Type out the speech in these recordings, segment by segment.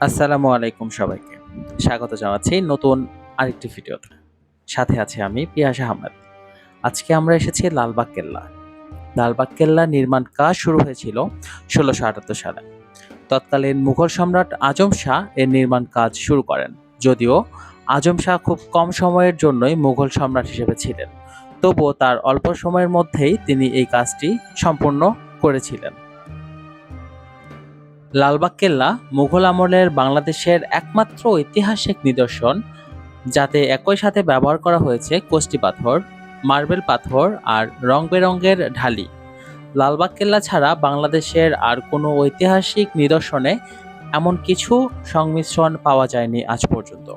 আসসালামু আলাইকুম সবাইকে। স্বাগত জানাচ্ছি নতুন আরেকটি ভিডিওতে। সাথে আছি আমি পিয়াস আহমেদ। আজকে আমরা এসেছি লালবাগ কেল্লা। লালবাগ কেল্লা নির্মাণ কাজ শুরু হয়েছিল ১৬৭৮ সালে। তৎকালীন মুঘল সম্রাট আজম শাহ এর নির্মাণ কাজ শুরু করেন। যদিও আজম শাহ খুব কম সময়ের জন্যই মুঘল সম্রাট হিসেবে ছিলেন। তবুও তার অল্প সময়ের মধ্যেই তিনি এই কাজটি সম্পূর্ণ করেছিলেন। লালবাগ কেল্লা মুঘল আমলের বাংলাদেশের একমাত্র ঐতিহাসিক নিদর্শন, যাতে একই সাথে ব্যবহার করা হয়েছে কষ্টি পাথর, মার্বেল পাথর আর রং-বেরঙের ঢালি। লালবাগ কেল্লা ছাড়া বাংলাদেশের আর কোনো ঐতিহাসিক নিদর্শনে এমন কিছু সংমিশ্রণ পাওয়া যায়নি আজ পর্যন্ত।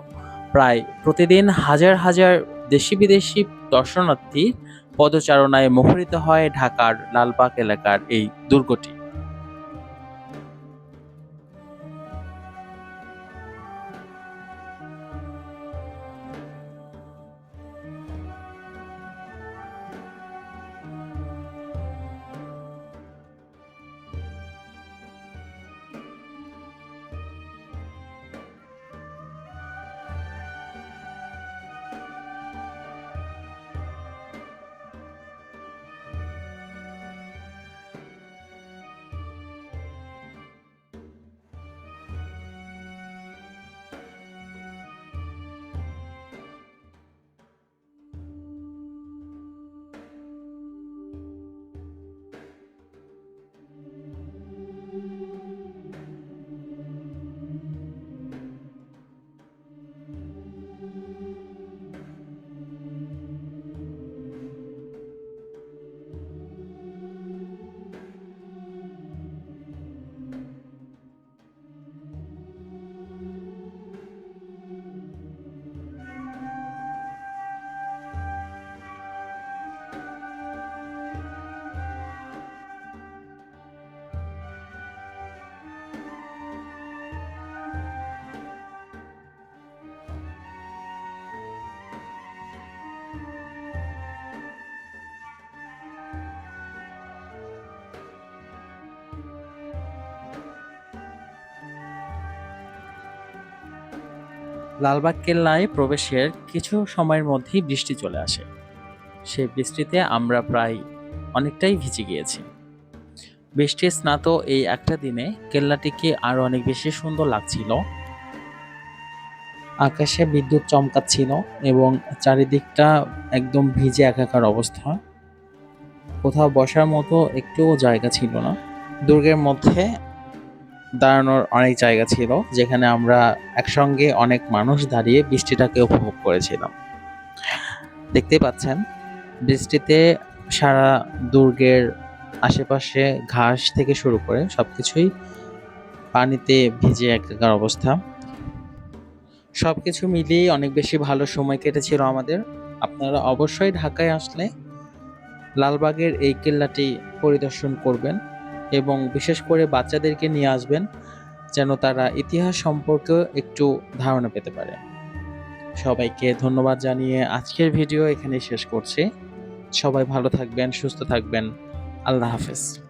প্রায় প্রতিদিন হাজার হাজার দেশি বিদেশি দর্শনার্থী পদচারণায় মুখরিত হয় ঢাকার লালবাগ এলাকার এই দুর্গটি। লালবাগ কেল্লায় প্রবেশের কিছু সময়ের মধ্যেই বৃষ্টি চলে আসে। সেই বৃষ্টিতে আমরা প্রায় অনেকটাই ভিজে গিয়েছি। বৃষ্টির স্নাত এই একটা দিনে কেল্লাটিকে আরো অনেক বেশি সুন্দর লাগছিল। আকাশে বিদ্যুৎ চমকাচ্ছিল এবং চারিদিকটা একদম ভিজে একাকার অবস্থা। কোথাও বসার মতো একটুও জায়গা ছিল না। দুর্গের মধ্যে দাঁড়ানোর অনেক জায়গা ছিল, যেখানে আমরা একসঙ্গে অনেক মানুষ দাঁড়িয়ে বৃষ্টিটাকে উপভোগ করেছিলাম। দেখতেই পাচ্ছেন, বৃষ্টিতে সারা দুর্গের আশেপাশে ঘাস থেকে শুরু করে সবকিছুই পানিতে ভিজে একাকার অবস্থা। সবকিছু মিলিয়ে অনেক বেশি ভালো সময় কেটেছিল আমাদের। আপনারা অবশ্যই ঢাকায় আসলে লালবাগের এই কেল্লাটি পরিদর্শন করবেন এবং বিশেষ করে বাচ্চাদেরকে নিয়ে আসবেন, যেন তারা ইতিহাস সম্পর্কে একটু ধারণা পেতে পারে। সবাইকে ধন্যবাদ জানিয়ে আজকের ভিডিও এখানেই শেষ করছি। সবাই ভালো থাকবেন, সুস্থ থাকবেন। আল্লাহ হাফেজ।